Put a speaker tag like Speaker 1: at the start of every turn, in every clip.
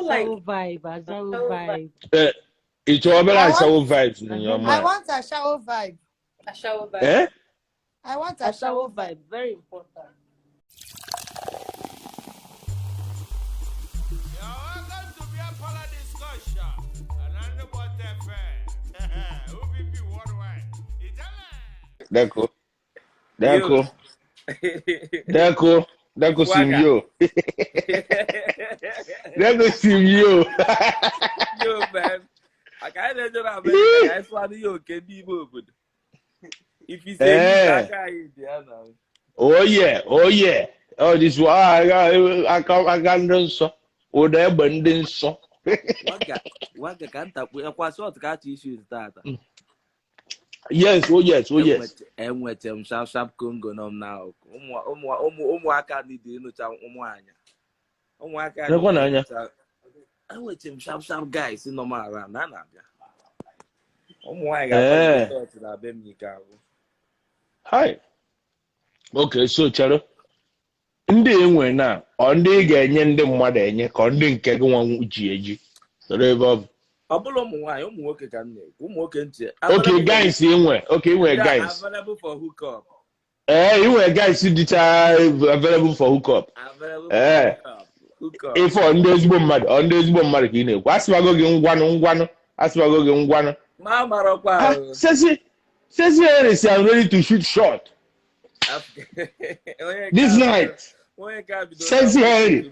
Speaker 1: shower vibe. A shower vibe.
Speaker 2: It's all about shower vibes in your mind.
Speaker 3: I want a shower vibe.
Speaker 1: A shower vibe.
Speaker 2: Eh?
Speaker 3: I want
Speaker 1: A shower vibe. Very important.
Speaker 4: Welcome to be a part of discussion. And I'm the one that fair. OVP worldwide.
Speaker 2: Dako Simio. Dako Simio.
Speaker 5: Yo, man. I can't let you have it. I swear to you, can be good. If you say that guy is there now.
Speaker 2: Oh yeah. Oh, this one I got so. Oh, there abundance so.
Speaker 5: What can't tap with a quasot cat issues that.
Speaker 2: Yes.
Speaker 5: And with them sharp Congo now. I can't need to know Omwanya. I with him sharp guys in no matter. Nana.
Speaker 2: Hi. Okay, so Charo. Ndị enwe na ọ ndị ga-enye ndị mmadụ enye ka ndị nke gị nwa ji eji. Soro ebe ọ bụ.
Speaker 5: Ọ bụrụ ụmụ nwaanyị, ụmụ nwoke ka nne, ụmụ nwoke ntị.
Speaker 2: Okay, guys enwe. Okay, enwe guys.
Speaker 5: Available for hookup.
Speaker 2: Enwe guys dịcha available for hookup. Hookup. Ifo ndị ezigbo mmadụ, ọ ndị ezigbo mmadụ ka ị na-ekwu. Asịbago gị ngwanụ.
Speaker 5: Ma marọkwa.
Speaker 2: Says I'm ready to shoot shot. This night. Sexy Harry.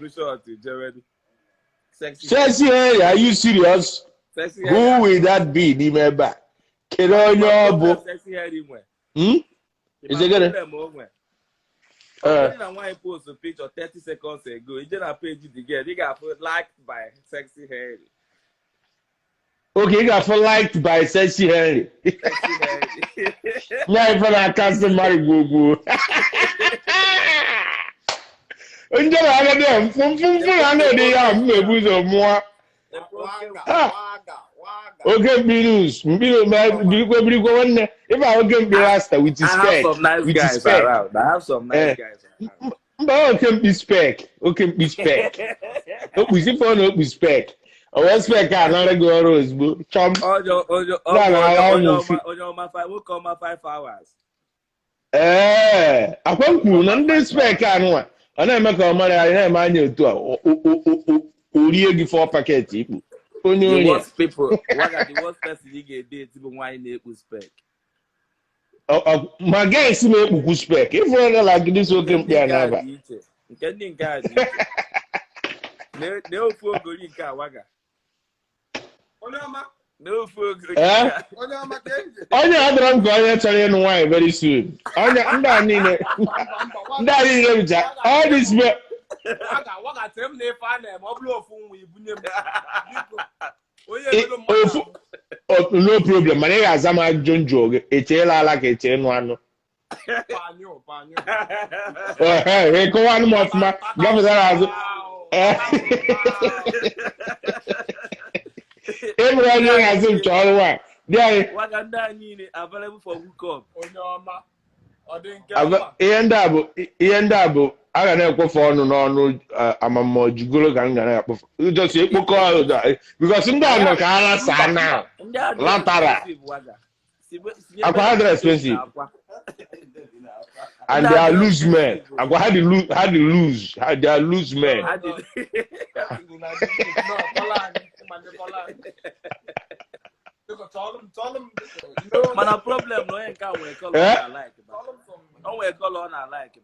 Speaker 2: Sexy Harry, are you serious? Who will that be? Remember?
Speaker 5: Sexy Harry.
Speaker 2: Is it good?
Speaker 5: I post a picture 30 seconds ago. You didn't page it again. You got liked by Sexy Harry.
Speaker 2: Okay, you got liked by Sexy Harry. Yeah, if I can't somebody go. And then I them from I know they are maybe more. Okay, Bilus. If I can be rasta with his spec.
Speaker 5: I have some nice guys around. I have some nice guys around.
Speaker 2: But okay, be spec. We see for no be spec. I was spec another go rose. Chum.
Speaker 5: Ojo, my 5. We'll call my 5 hours.
Speaker 2: I want to none this spec anwa. And I make our money. I man you to. Only give 4 packets.
Speaker 5: The worst people. What are the worst person you get dates even why they put spec?
Speaker 2: My guys make good spec. If you like this, okay, never.
Speaker 5: Getting guys. No fool go in car waga. No fool go.
Speaker 2: Only other I'm going to tell you why very soon. All this.
Speaker 4: Waga tell me find them. Blow phone we
Speaker 2: no problem. My name is Zama Jonjo. Etela like a chain one.
Speaker 4: Panyo.
Speaker 2: Hey, go on, Mofma. Everyone has him to all one.
Speaker 5: What I'm available for hookup.
Speaker 2: End up. I don't know for no. I'm a more juggle than just a book because in that Nakara Sana Latara. I quite expensive. And they are loose men. I had to lose. They are loose men.
Speaker 4: Tell them.
Speaker 5: Man, a problem no ain't can we color I like. No we color I like.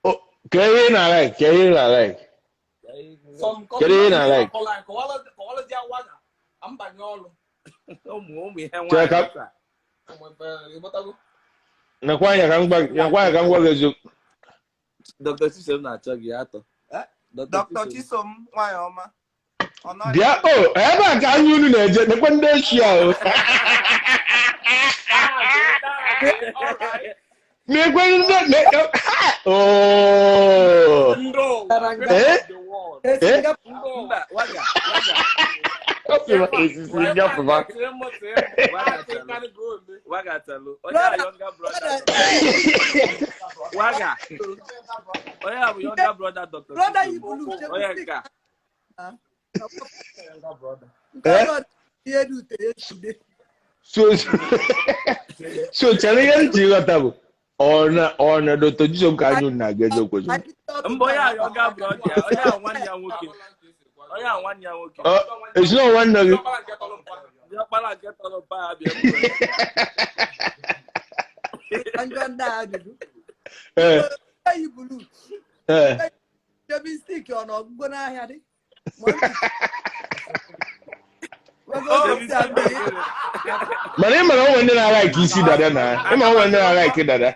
Speaker 2: Oh, Kevin, I like.
Speaker 4: Some
Speaker 2: Kevin, I like.
Speaker 4: I'm buying all.
Speaker 2: Check up. Nakwanya can work as you.
Speaker 5: Dr. Chisom na chagi ato.
Speaker 6: Dr. Chisom, why, Oma?
Speaker 2: Yeah, oh, ever can you know the condition? Oh, So chere ihe nji ghọta bụ ọ na Dr. Chisom ka anyị na aga eziokwu.
Speaker 5: Mbọ ya yoga brother. Onye a nwanne ya nwoke. Onye a nwanne ya nwoke.
Speaker 2: Esi na nwanne gị.
Speaker 5: Ya kpala nke tọrọ pa abịa.
Speaker 3: Anjọ ndị a ajụjụ. Eyi bulu. Debi stick ọ nọ ọgụgụ n'ahịa dị.
Speaker 2: Mana ị mara onwe ndị na-ara ike isi dada na ị ma onwe ndị na-ara ike dada.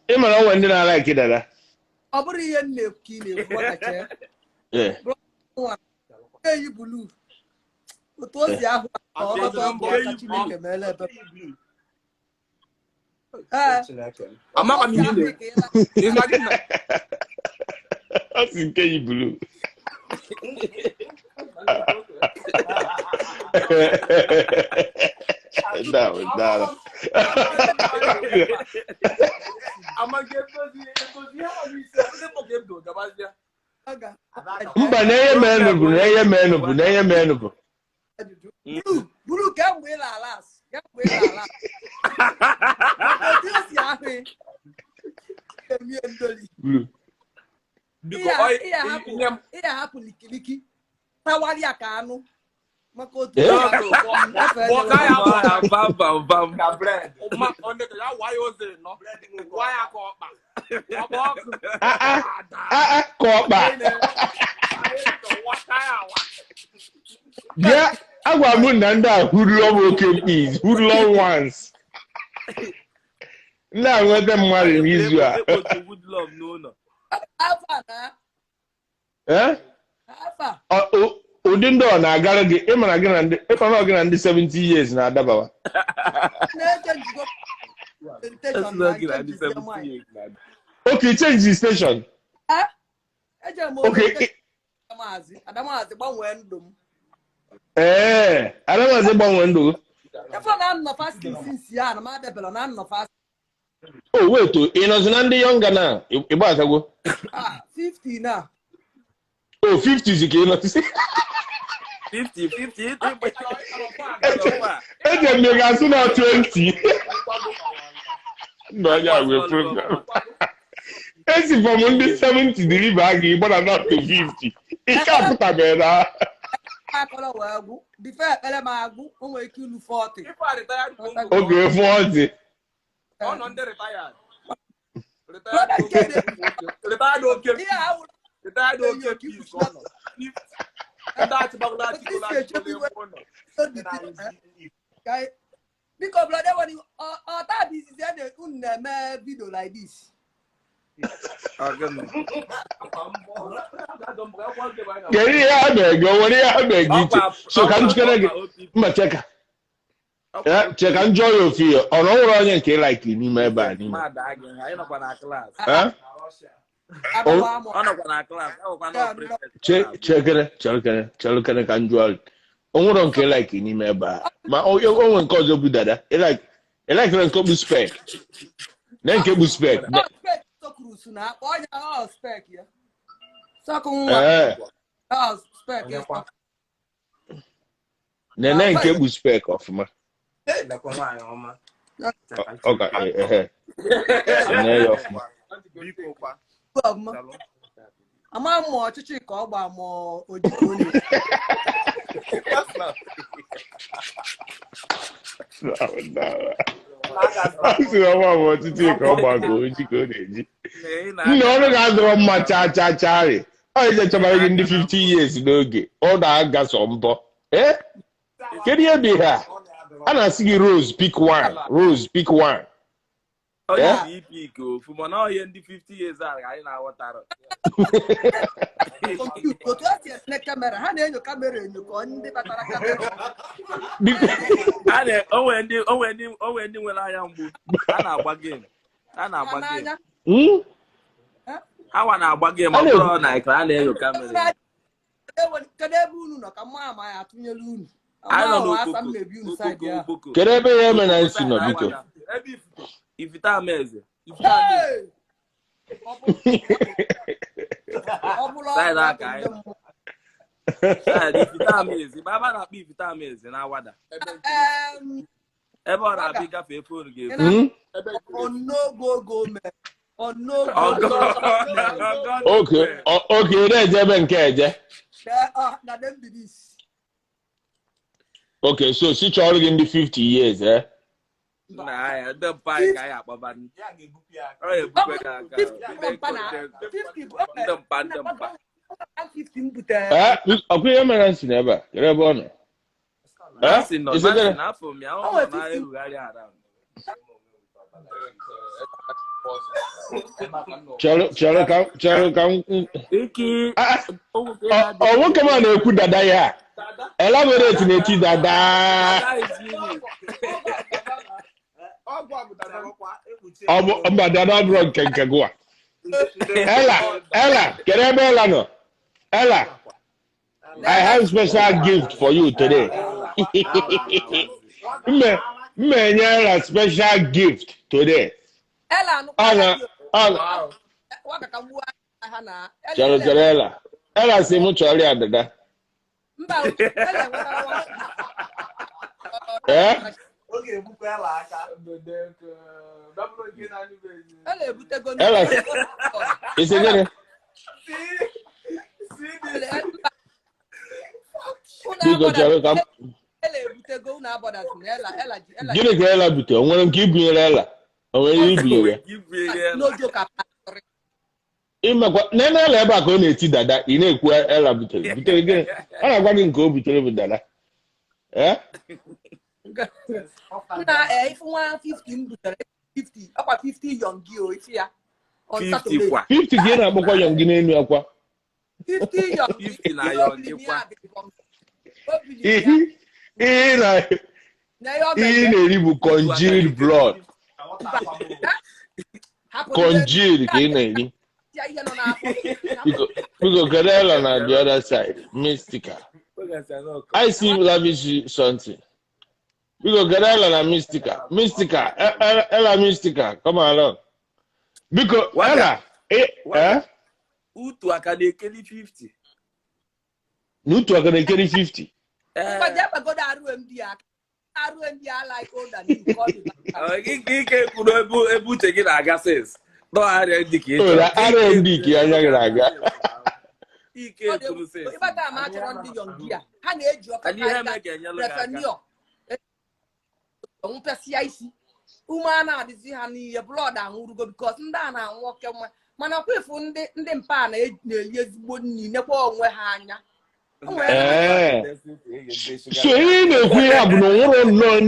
Speaker 2: Ị mara onwe ndị na-ara ike dada.
Speaker 3: Ọ bụrụ ihe nne ka ị na-ekwu ọkacha. Eyi bulu. Otu o si ahụ ọtọ mbọ ọka Chineke meela ebe.
Speaker 5: Amaka m ihe na.
Speaker 2: Ọ si nke yi bulu. Dara. Mba na-enye m Enugu.
Speaker 3: Bulu kemgbe ị na-ala kemgbe ị na-ala. Otu o si ahụ emie ndoli. Ihe hapụ likiliki tawari aka anụ maka otu
Speaker 2: bịa agwa m na ndị a hoodlum oke mkpiz hoodlum ones ndị a nweta mmadụ n'izu a. Ụdị ndị ọ na-agara gị ịmara gị na ndị 70 years na-adabawa. Okay, change the station. Okay.
Speaker 3: Adamazi gbanwee ndụ m.
Speaker 2: Adamazi gbanwee ndụ.
Speaker 3: Efe na nọ fasting since ya na m adebela na nọ fasting.
Speaker 2: Oh, wait, ị nọzi na ndị younger na ịgba atagwo?
Speaker 3: 50 na.
Speaker 2: Oh, 50 ka ị nọzi.
Speaker 5: 50.
Speaker 2: Eje m ga-asụ na 20. Ndụ onye a wee program. Esi from ndị 70 deliver aga ịgba na not to 50. Ike apụtabeghị na.
Speaker 3: Akọrọ wee gwụ. Before ekpere m agwụ, o nwere ike ilu 40.
Speaker 2: Oge 40.
Speaker 5: Ọ nọ ndị retired.
Speaker 3: Retired
Speaker 5: okay.
Speaker 3: Yeah,
Speaker 5: Retired okay peace. That's
Speaker 3: because brother, when you that is they couldn't video like this.
Speaker 2: Gary ya beg, what ya beg you. So can you get ma check. Yeah, check enjoy your fear. On all onye nke like ni me ba ni.
Speaker 5: Ma da again, I no kwa na class.
Speaker 2: Huh?
Speaker 5: Ọ nọkwa na class, ọ kwa na
Speaker 2: Chelukene ka njụọ. Onwere nke like n'ime ebe a. Ma onwe nke ọzọ bụ dada. Like nke bụ spec. Na nke bụ spec.
Speaker 3: Na onye spec ya. Sọkụ nwa. Spec.
Speaker 2: Na nke bụ spec ọfụma. Okay, na ya ọfụma.
Speaker 3: Ama m ọchịchị ka ọ gba m ojiko ne.
Speaker 2: Asị ọma m ọchịchị ka ọ gba m ojiko na-eji. Nne ọrụ ga-adọrọ mma chaa. Ọ ije chọbara gị ndị 50 years n'oge. Ọ na-aga sọ mbọ. Kedu ihe dị ha? A na-asị gị Rose pick one.
Speaker 5: Oh, yeah, pick ofu mana ọ ihe ndị 50 years a anyị na-aghọtara.
Speaker 3: Otu a si ese kamera, ha na-enyo kamera enyo ka ndị batara kamera.
Speaker 5: Onwe ndị nwere anya mgbu. A na-agba game. Awa na-agba game ọ bụrụ na ekran na-enyo kamera.
Speaker 3: Kedu ebe unu nọ ka mma ama ya atụnyere unu?
Speaker 2: Kedu ebe ya eme na nsi nọ biko?
Speaker 5: Ifite Amaeze.
Speaker 3: Hey!
Speaker 5: Side that guy. Side if it amazing. Baba na be if it amazing na wada. Ebe ora be ka fe phone game.
Speaker 3: On no go man. On no
Speaker 5: Oh
Speaker 3: go.
Speaker 5: God.
Speaker 2: Okay. Okay, that's even keje.
Speaker 3: Now them be this.
Speaker 2: Okay, so she already in the 50 years, eh?
Speaker 5: Nah, the bike guy up about. Yeah, give oh, yeah,
Speaker 3: 15
Speaker 2: okay, man, never. You're born.
Speaker 5: Nancy, no, Nancy, not for me. I don't know who I am.
Speaker 2: Chalo, come.
Speaker 5: Iki.
Speaker 2: Oh, what come on, you could die here. Elaborate in it, dada. Dada bro can go. Ella, get Ella no. Ella, I have special gift for you today. Me a special gift today.
Speaker 3: Ella,
Speaker 2: Chalo, Ella, say much earlier than that. Eh? Ella, is it good? Gini ka Ella bute, o nwere nke ibinyere Ella. O nwere ibinyere.
Speaker 3: No joke about
Speaker 2: Imekwa nene Ella ebe a ka ọ na-eti dada, ị na-ekwu Ella butere. Butere gịnị? Ọ na-agwa gị nke o butere bụ dada. Eh?
Speaker 3: If 150 50, about 50 young girl, if ya on
Speaker 5: 50
Speaker 3: Saturday.
Speaker 5: kwa.
Speaker 2: 50 ka ị na-agbakwa yọng gị n'elu akwa.
Speaker 3: 50 young
Speaker 5: 50 na young gị kwa.
Speaker 2: Ihe na-eri bụ congealed blood. Congealed ka ị na-eri. Biko kedu Ella na the other side, Mystica. I see lavish something. Biko kedu Ella na Mystica. Mystica, Ella Mystica, come along. Biko Ella,
Speaker 5: Utu aka na-ekeli 50.
Speaker 2: N'utu aka na-ekeli 50.
Speaker 3: But never go to RMD. RMD like old and you call it.
Speaker 5: Ike kwuru ebute gị na-aga sis. No R&D ka
Speaker 2: Oh, the R&D ka anya gara aga.
Speaker 5: Ike kwuru sis.
Speaker 3: If I am actually on the young gear, hand age of
Speaker 5: Ka ihe mee ka enyelu gị aka.
Speaker 3: Don't PCIC. Umana dizi ha n'ihe blood anwụrụgo because ndị a na-anwụ oke nwa mana ọkwa ifu ndị mpa na-eyi ezigbo nri nekwa onwe ha anya.
Speaker 2: So ihe na-ekwu ya bụ na nwụrụ nnọọ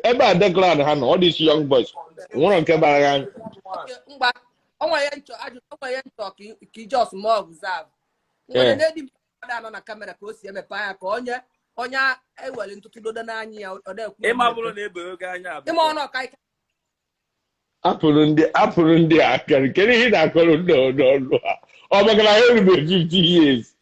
Speaker 2: ebe a declared ha nọ all these young boys nwụrụ nke bara ya
Speaker 3: mgba onwe ya nchọ ka ijos ma observe nwere na-edi mmadụ anọ na kamera ka o si emepe anya ka onye ewere ntụtụ dodo n'anya ya ọ na-ekwu
Speaker 5: ịma bụrụ na ebe oge anya abụ
Speaker 3: ịma ọnụ ọka ike
Speaker 2: apụrụ ndị aka kedu ihe na-akọrọ ndị ọnụ ha ọ makara ha erube 50 years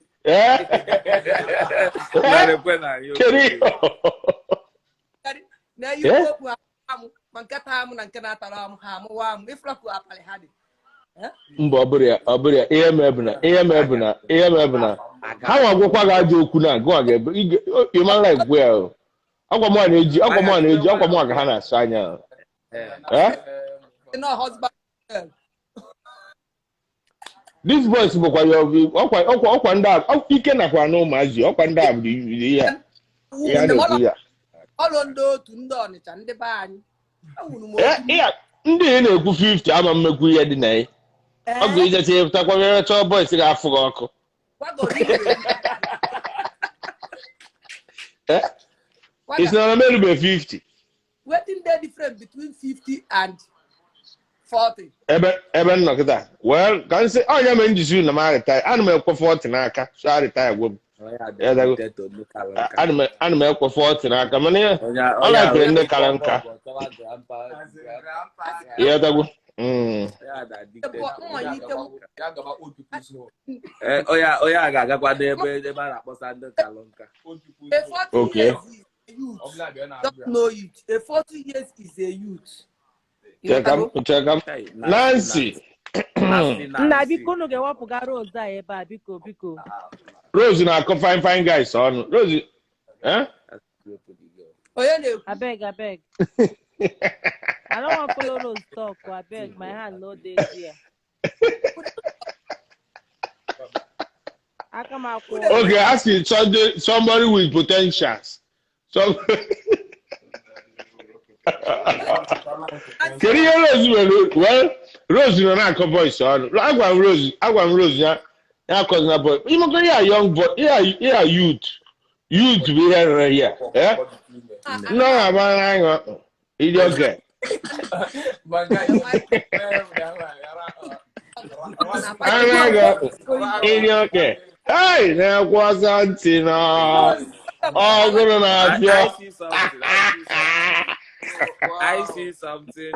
Speaker 3: na ihe okwu amụ ma nke taa amụ na nke na-atara amụ ha amụwa amụ ịfrapụ abalị ha dị
Speaker 2: mba ọ bụrụ ya ihe mebu na ha nwa gwụkwa gị ajọ okwu na agụwa ga-ebe ịmara igwe ya akwa mụ na-eji ka ha na-asụ anya this voice bụkwa ya ọkwa ndị ike nakwa na ụmụazị ọkwa ndị a bụ ihe ya na-ekwu ya
Speaker 3: ọlụ ndị otu ndị Ọnịcha ndị be anyị
Speaker 2: ndị na-ekwu 50 ama mmekwu ihe dị na ya ọ ga-ejecha ịpụtakwa chọọ boys ga-afụ gị ọkụ it's not merube 50
Speaker 3: wetin dey different between 50 and 40
Speaker 2: ebe nnọkịta well ka nsị onye mere njisi na m arịta ana m ekwe 40 n'aka so arịta gwo m ana m ekwe 40 n'aka mana ọ na-ekere ndị kara nka ya dagwo
Speaker 5: onye a ga-agakwa n'ebe a na-akpọsa ndị kara nka
Speaker 2: okay
Speaker 3: don't know it. A 40 years is a youth.
Speaker 2: check up. Nancy.
Speaker 1: Nna biko unu ga-ewepụga Rose a ebe a biko biko.
Speaker 2: Rose na-akọ fine guys ọnụ. Rose, eh?
Speaker 1: Abeg. I don't want to follow Rose talk. Abeg, my hand no dey there.
Speaker 2: Okay, I see somebody with potentials. Can you hear Rose? Well, Rose no na akọ voice ọnụ. Agwa m Rose ya cause na boy. You know, you young boy, you youth. Youth be here. Eh? No, hang on. Idiot. Okay. Hey, there was something. Oh, good enough.
Speaker 5: I see something.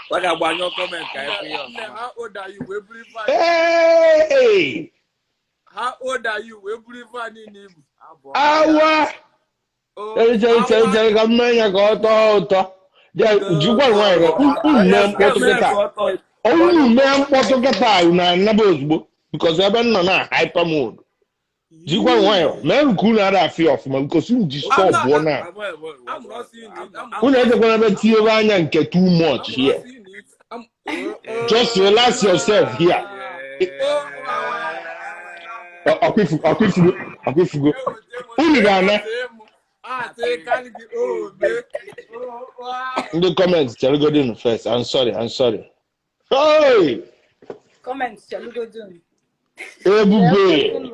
Speaker 5: What about your comment?
Speaker 4: How old are you?
Speaker 2: Hey!
Speaker 4: How old are you? We believe in him.
Speaker 2: Awa! Tell come man got auto. Yeah, you want one because I've been on a hyper mode. You want one man could not fear of me because you just stop one.
Speaker 4: I'm not seeing it.
Speaker 2: We're not going to see and get too much here. Just relax yourself here. I'll quit. In the comments, shall we go down first? I'm sorry. Hey!
Speaker 3: Comments, shall we go down?
Speaker 2: Everybody.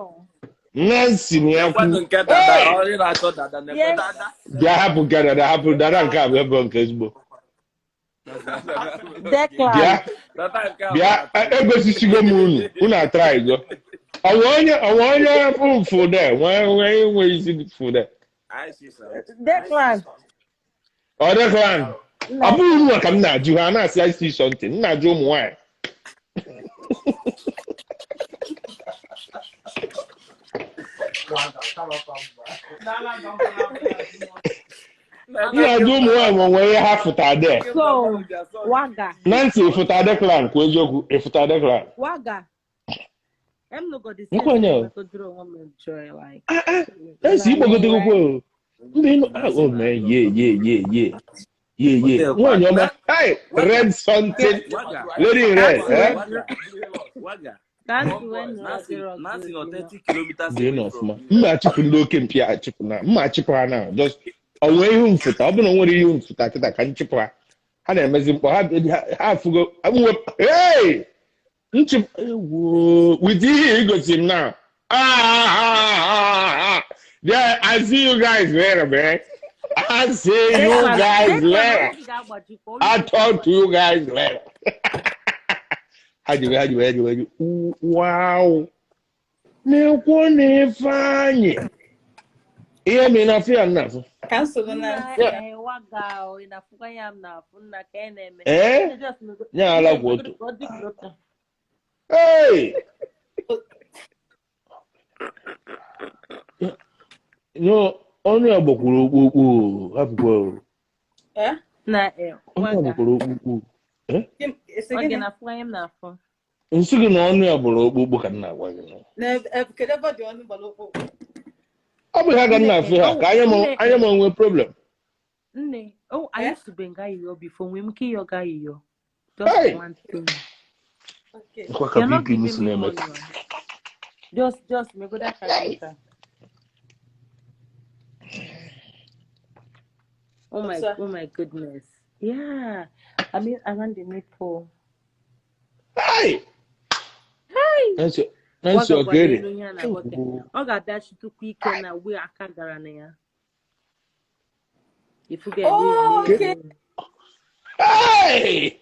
Speaker 2: Nancy, they happen together. That can't be on Facebook. Yeah, everybody go moon. Una try go. I want you for there. Where is it for there?
Speaker 5: I see some.
Speaker 1: Declan.
Speaker 2: Declan. Abu you come now. Johanna say I see something. Na jo mo why. Yeah, do more when you have foot there.
Speaker 1: So, Waga.
Speaker 2: Nancy, foot Declan. Kwejoku, if foot Declan.
Speaker 1: Waga. I'm not going to say to draw woman joy like.
Speaker 2: Let's see what go to oh man, yeah. One your man. Hey, red something. Lady red,
Speaker 5: Waga.
Speaker 1: That's when
Speaker 5: Nancy not 30 kilometers.
Speaker 2: They enough, man. Chip no can pia chip now. Chip now. Just away home foot. I don't know what you foot that can chip. Had a amazing have to go. Hey! With you got him now. Yeah, I see you guys later, man. I see you guys later. I'll talk to you guys later. How do you? Wow. No one funny. Hear me not fear enough.
Speaker 3: Cancel the night.
Speaker 1: Waga in a Fukayam now.
Speaker 2: Eh? Yeah, I like what. Hey! No, only a book will have go.
Speaker 3: Eh?
Speaker 1: Nah,
Speaker 2: Waga.
Speaker 1: Again, a flame now for.
Speaker 2: And second, only a book and now.
Speaker 3: Never do any balopo.
Speaker 2: I will have enough. I am on a problem.
Speaker 1: Oh, I used to bring guy before we make your guy. Just one thing.
Speaker 3: Okay.
Speaker 1: You're not giving me money. Just me go that calculator. Oh my goodness. Yeah. I mean around the nipple.
Speaker 2: Hey! That's okay.
Speaker 1: I got that to quick and we are Kagarania. If you get
Speaker 3: okay.
Speaker 2: Hey!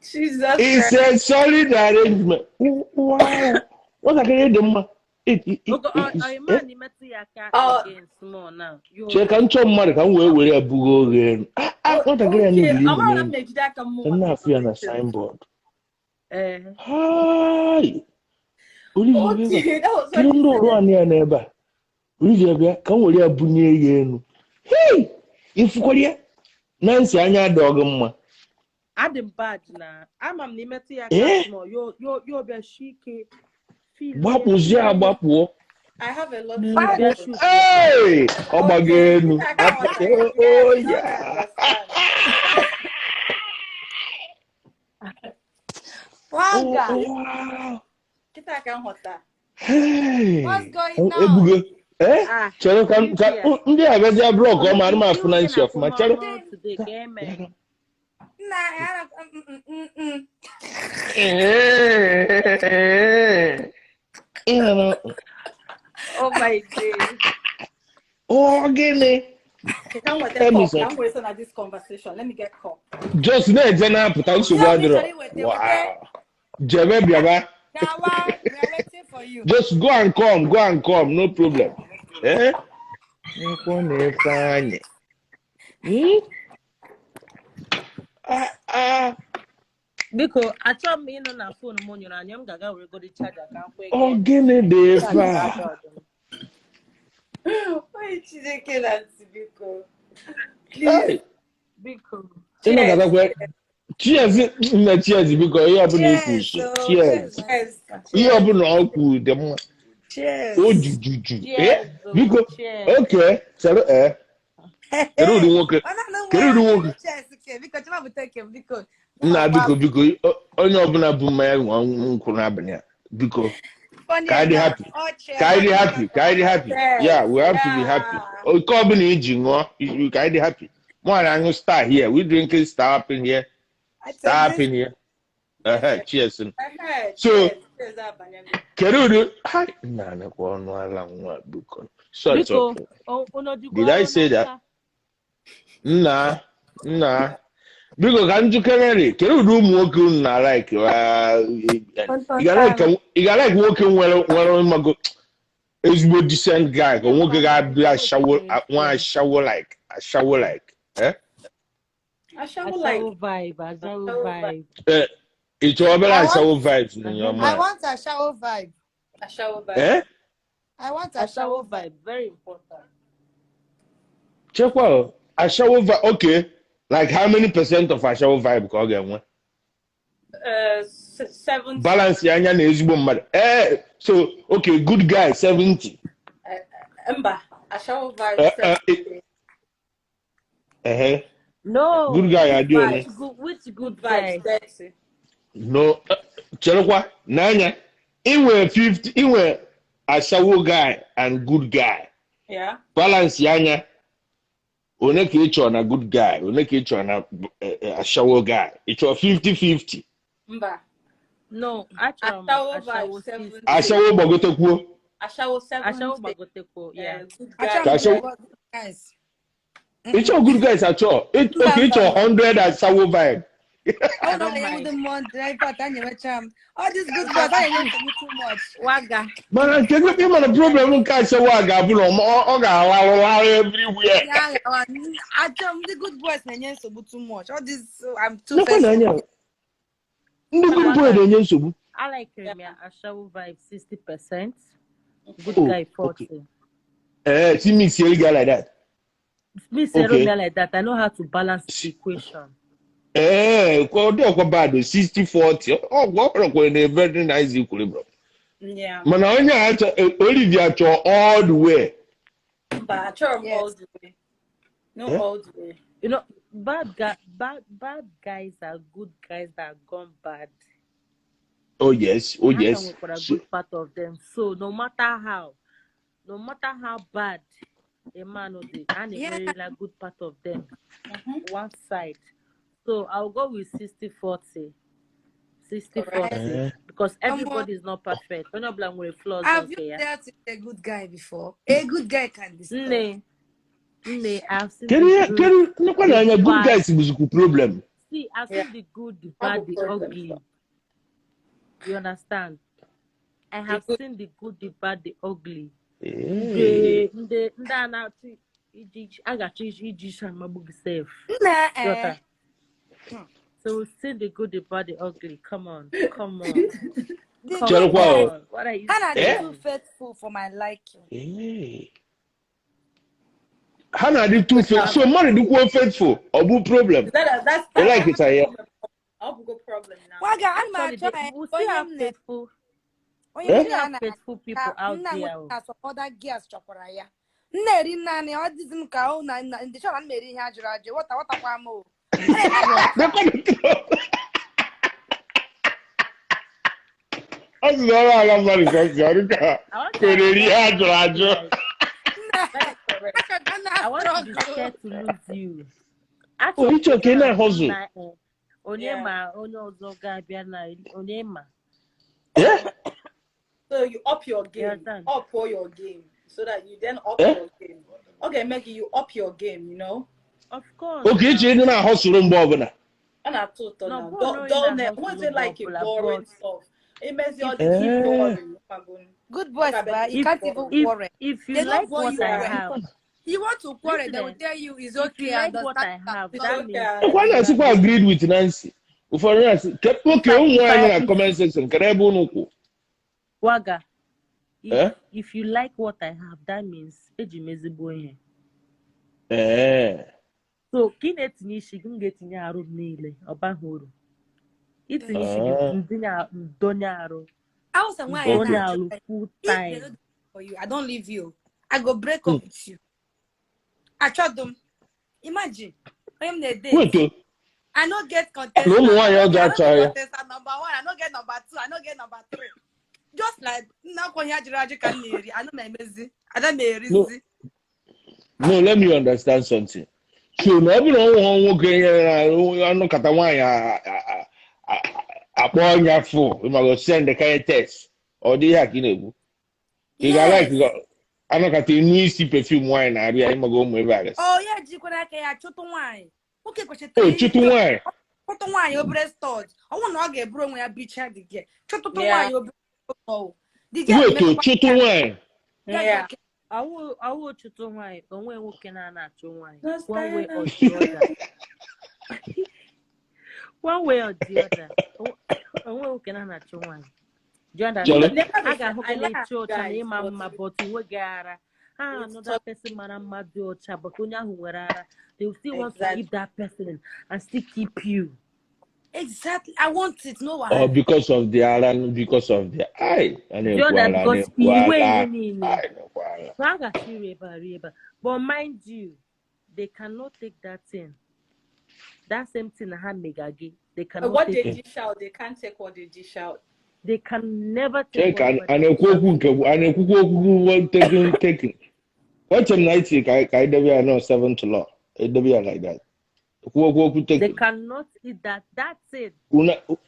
Speaker 3: Jesus.
Speaker 2: It's a solid arrangement. Wow. What I can do, man.
Speaker 1: Small now.
Speaker 2: Check and some money can wear a bugo again. What again? I'm not feeling a signboard. Hi. Olivia,
Speaker 3: that was what
Speaker 2: kiri
Speaker 3: he
Speaker 2: ndo
Speaker 3: said.
Speaker 2: ro ani na eba. Olivia bia kan wori abunye ye enu. Hey! Ifukoria. Nancy anya dog mma.
Speaker 1: Adam bad na. Amam ni metu ya
Speaker 2: Eh?
Speaker 1: kasmo. Yo be shike.
Speaker 2: Gbapuzi agbapuo.
Speaker 3: I have a lot
Speaker 1: Ni be
Speaker 3: to say.
Speaker 1: shoot.
Speaker 2: Hey!
Speaker 3: Okay,
Speaker 2: Ogbagenu.
Speaker 3: I can't
Speaker 2: Apụta.
Speaker 3: understand.
Speaker 2: Oh
Speaker 3: Yes, now I
Speaker 2: yeah.
Speaker 3: understand.
Speaker 2: Oh
Speaker 3: Wanga,
Speaker 2: wow.
Speaker 3: kita can hotta. What's
Speaker 2: Hey!
Speaker 3: going on?
Speaker 2: Ebugo. Eh?
Speaker 1: Ah,
Speaker 2: Chere ka
Speaker 1: Olivia.
Speaker 2: ndị abịa blọk ọ ma
Speaker 1: Olivia,
Speaker 2: ma
Speaker 1: you
Speaker 2: afụnansi
Speaker 1: na
Speaker 2: ọfụma
Speaker 1: kuma
Speaker 2: chere.
Speaker 1: on today, game.
Speaker 3: Nah, I don't.
Speaker 1: Oh my days.
Speaker 2: Oh, gịnị?
Speaker 3: Okay, come with the
Speaker 2: Tell me
Speaker 3: cup.
Speaker 2: something.
Speaker 3: I'm waiting at this conversation. Let me get cup.
Speaker 2: Just na-eje na-apụta nsogbu
Speaker 3: Tell me,
Speaker 2: adịrọ.
Speaker 3: Charlie, wait,
Speaker 2: Wow. Jebe bịaba.
Speaker 3: Now, wow, we are waiting for you.
Speaker 2: Just go and come, no problem. Eh? Nkwọ na-efe anyị.
Speaker 1: Because I told me no na phone mo nyoro anyam gaga we go the charger kan kwe
Speaker 2: Ọ
Speaker 1: again.
Speaker 2: gịnị dị efe a?
Speaker 3: Why did you kill Auntie Biko?
Speaker 2: Hey!
Speaker 3: Please.
Speaker 1: Because
Speaker 2: Ị nọgatakwa cheers na cheers biko ihe ọbụla ikwu
Speaker 3: Cheers,
Speaker 2: so
Speaker 3: so
Speaker 2: cheers.
Speaker 3: cheers.
Speaker 2: Ihe ọbụla ọ kwuru dị mma.
Speaker 3: Cheers.
Speaker 2: O jujuju.
Speaker 1: cheers,
Speaker 2: Biko.
Speaker 1: cheers.
Speaker 2: Okay. Chere Kedu ụdị nwoke? Kedu ụdị nwoke?
Speaker 3: Cheers, okay. Because you have to take him because.
Speaker 2: Nna biko onye ọbụla bụ mmanya nwa nkwụ n'abalị a biko ka anyị dị happy ka anyị dị happy yeah we have to be happy oke ọbụla iji ṅụọ ka anyị dị happy nwaanyị anyụ star here we drinking star up in here cheers so kedu ụdị nna nekwa ọnụ ala nwa biko shut up did I say that nna biko ka njikere kedu ụdị ụmụ nwoke unu na like ị ga like nwoke nwere mmago ezigbo decent guy ka nwoke ga-abịa ashawo like
Speaker 1: vibe.
Speaker 2: Ị chọrọ obere ashawo vibes in your mind?
Speaker 3: I want a shower vibe. I want a shower vibe.
Speaker 1: Very important.
Speaker 2: Chekwa ashawo vibe. Okay, like how many % of ashawo vibe ka ọ ga-enwe?
Speaker 3: 70.
Speaker 2: Balance ya anya na ezigbo mmadụ. So okay, good guy 70.
Speaker 3: Mba, a shower vibe 70.
Speaker 1: No.
Speaker 2: Good guy adị onye.
Speaker 1: Which good guy?
Speaker 3: 30.
Speaker 2: No, cherekwa n'anya inwe ashawo guy and good guy.
Speaker 3: Yeah.
Speaker 2: Balance ya anya one ka ị chọrọ na good guy, one ka ị chọrọ na ashawo guy. Ị chọrọ 50-50.
Speaker 3: Mba.
Speaker 1: No, actually,
Speaker 3: Ashawo vibe 70.
Speaker 2: Ashawo gbagotekwuo.
Speaker 3: Ashawo 70.
Speaker 1: Ashawo bagotekwo, yeah.
Speaker 3: Guys.
Speaker 2: Ị chọrọ good guys achọ. Okay, ị chọrọ 100 ashawo vibe.
Speaker 3: Oh no, they have the month. I thought I never charm. All these good boys, I ain't going too much.
Speaker 1: Waga.
Speaker 2: Mana kedu ebe mana problem nke ashawo a ga-abụ na ọ ga-awawara everywhere.
Speaker 3: Yeah, I charm the good boys, and yes, so too much. All this, I'm too fast.
Speaker 2: Ndị good boy na-enye nsogbu.
Speaker 1: I like him, yeah. Ashawo vibe 60%. Good
Speaker 2: Oh,
Speaker 1: guy 40.
Speaker 2: Okay. See me see a guy like that.
Speaker 1: Me say like that. I know how to balance the equation.
Speaker 2: Kwa bad 60-40. Kwa na very nice equilibrium.
Speaker 3: Yeah.
Speaker 2: Mana onye acha Olivia cho all the way.
Speaker 3: But I charm all the way. No, all the way.
Speaker 1: You know, bad guys are good guys that are gone bad.
Speaker 2: Oh yes.
Speaker 1: For a good part of them. So no matter how bad a man will be, and a very like, good part of them, one side. So I'll go with 60-40. 60-40 because everybody is not perfect. When you're blind with flaws,
Speaker 3: have you dealt with a good guy before? A good guy can be
Speaker 1: I've seen
Speaker 2: good guys is a problem.
Speaker 1: See, I've seen the good, the bad, the ugly. You understand? I have seen the good, the bad, the ugly. I got so we've seen the good, the bad, the ugly. Come on. Come
Speaker 2: Tell what?
Speaker 1: on. What are you
Speaker 3: Hannah
Speaker 1: saying?
Speaker 3: is too faithful for my liking.
Speaker 2: Hey. Hannah did too faithful. So money do go faithful. Obu problem.
Speaker 7: That's
Speaker 2: You like it, I
Speaker 7: a good problem now.
Speaker 3: Waga, I'm
Speaker 1: Actually,
Speaker 3: not
Speaker 1: we still have faithful. We
Speaker 3: Onye
Speaker 1: still have
Speaker 3: Hannah
Speaker 1: faithful people out
Speaker 3: nna
Speaker 1: there.
Speaker 3: nwere na other girls chọkwara ya. Nne eri naanị ọ dịzị m ka ọ na ndị chọrọ m eri ihe ajụrụ ajụ watakwa m o.
Speaker 2: I was all around money because you're
Speaker 1: I want to be scared to lose you.
Speaker 2: Oh, it's okay now, hustle.
Speaker 1: Onyema, onye ọzọ ga-abịa na Onyema.
Speaker 2: Yeah.
Speaker 7: So you up your game, up all your game, so that you then up your game. Okay, Maggie, you up your game, you know.
Speaker 1: Of course.
Speaker 2: Okay, you know how hustle and bobina.
Speaker 7: And I told her
Speaker 1: No,
Speaker 7: now, don't was it like a boring stuff? It makes you all keep boring.
Speaker 3: Good boys, but you can't even worry.
Speaker 1: If you like what I have,
Speaker 3: you want to quarrel, they will tell you it's okay.
Speaker 1: If you like what I have, that means
Speaker 2: why not super agreed with Nancy? For Nancy, okay, in comment section. Can I go
Speaker 1: Waga? If you like what I have, that means ejimezigbo ihe. So kinetinye isi gị ga-etinye arụ niile ọba hụrụ. Itinye isi gị ndinye donye arụ. Donye arụ full time.
Speaker 3: For you, I don't leave you. I go break up with you. I shot them. Imagine. I am the day. I don't get contestant. Number 1, I don't get number 2. I don't get number 3. Just like now, when you have I know my messy. I don't know.
Speaker 2: No, let me understand something. So no be no I no kata wan apon ya fo. We must send the kind test. Or dey hack in ebu. You like I no kata new perfume wine na bia im go mu ebe.
Speaker 3: Oh yeah, jikwana ka ya choto wine. Okay, question
Speaker 2: 3. Oh, choto wine.
Speaker 3: Choto wine obre stores. I want no ga ebro nwe ya beach head again. Choto wine obre. Oh.
Speaker 2: Wait, choto wine.
Speaker 7: Yeah.
Speaker 1: I will choto wine. Onwe nwoke na-achọ wine. One way or the other. One way or the other. Onwe nwoke na-achọ wine. Do you understand? I got hooked church and ịma mma but we gara. Another person mara mma dị ọcha but onye ahụ nwere ara. They will still want to keep that person and still keep you.
Speaker 3: Exactly. I want it. No one.
Speaker 2: Or because of the island, because of the eye.
Speaker 1: Because but mind you, they cannot take that thing. That same thing I megagi. They cannot
Speaker 7: what
Speaker 1: take
Speaker 7: they dish out, they can't take what they dish out.
Speaker 1: They can never take
Speaker 2: taking. What's a night I know 7th law. It be like that.
Speaker 1: They cannot eat that. That's it.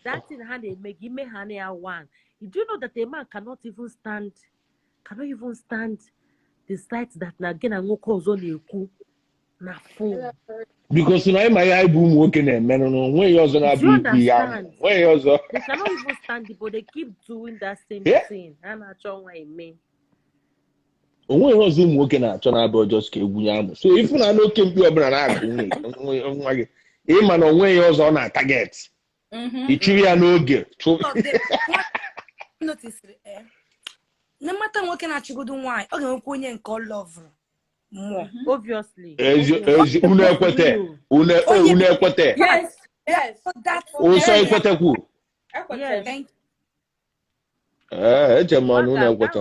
Speaker 1: That's in how they make me honey one. Did you know that a man cannot even stand the sight that na again and cause only na phone.
Speaker 2: Because now my eye boom working and men on when yours on
Speaker 1: They cannot even stand it, but they keep doing that same thing. And I show what I mean.
Speaker 2: When was Zoom working at John Abel just came. So if I know can be a banana, him and on way yours on a target. It's really no good.
Speaker 3: Notice no matter what can I go do why? Okay, when you call love more.
Speaker 1: Obviously.
Speaker 2: Yes.
Speaker 3: That's
Speaker 2: also quite
Speaker 1: yes.
Speaker 3: Thank you.
Speaker 2: It's a man who never got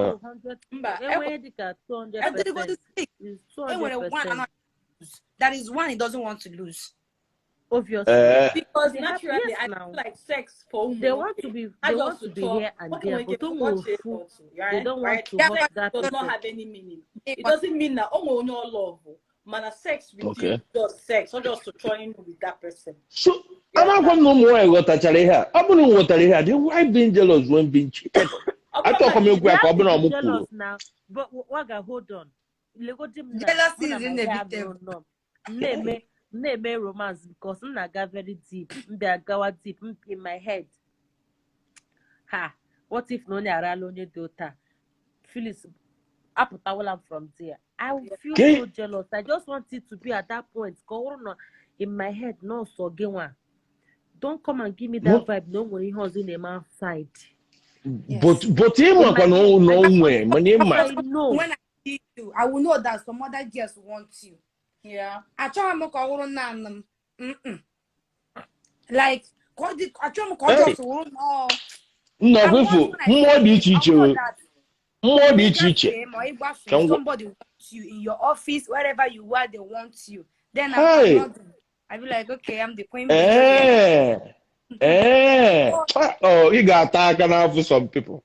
Speaker 3: that is one he doesn't want to lose.
Speaker 1: Obviously,
Speaker 7: because naturally, I feel like sex for women.
Speaker 1: They want to be here and there, but they don't want to hurt that
Speaker 7: does not have any meaning. It doesn't mean that no love. Man, sex with you just sex, not just to join with that person.
Speaker 2: So I'm not going no more. I got a chale here. I'm going to water here. Then why being jealous when being cheated? I thought I'm
Speaker 1: jealous now, but Waga, hold on.
Speaker 3: Jealousy is inevitable.
Speaker 1: Name romance because I got very deep. They go deep in my head. Ha! What if no only daughter? Phyllis, up from there. I will feel so jealous. I just want it to be at that point. Go on in my head. No, so get one. Don't come and give me that vibe. No, when he was in a man's side.
Speaker 2: But him no way, money
Speaker 1: I know.
Speaker 8: When I see you, I will know that some other girls want you. Yeah. I try to call on like I try to call just no.
Speaker 2: No, more
Speaker 8: Somebody wants you in your office, wherever you are, they want you. Then I'm not. I be like, okay, I'm the queen.
Speaker 2: Oh, you got attack for some people.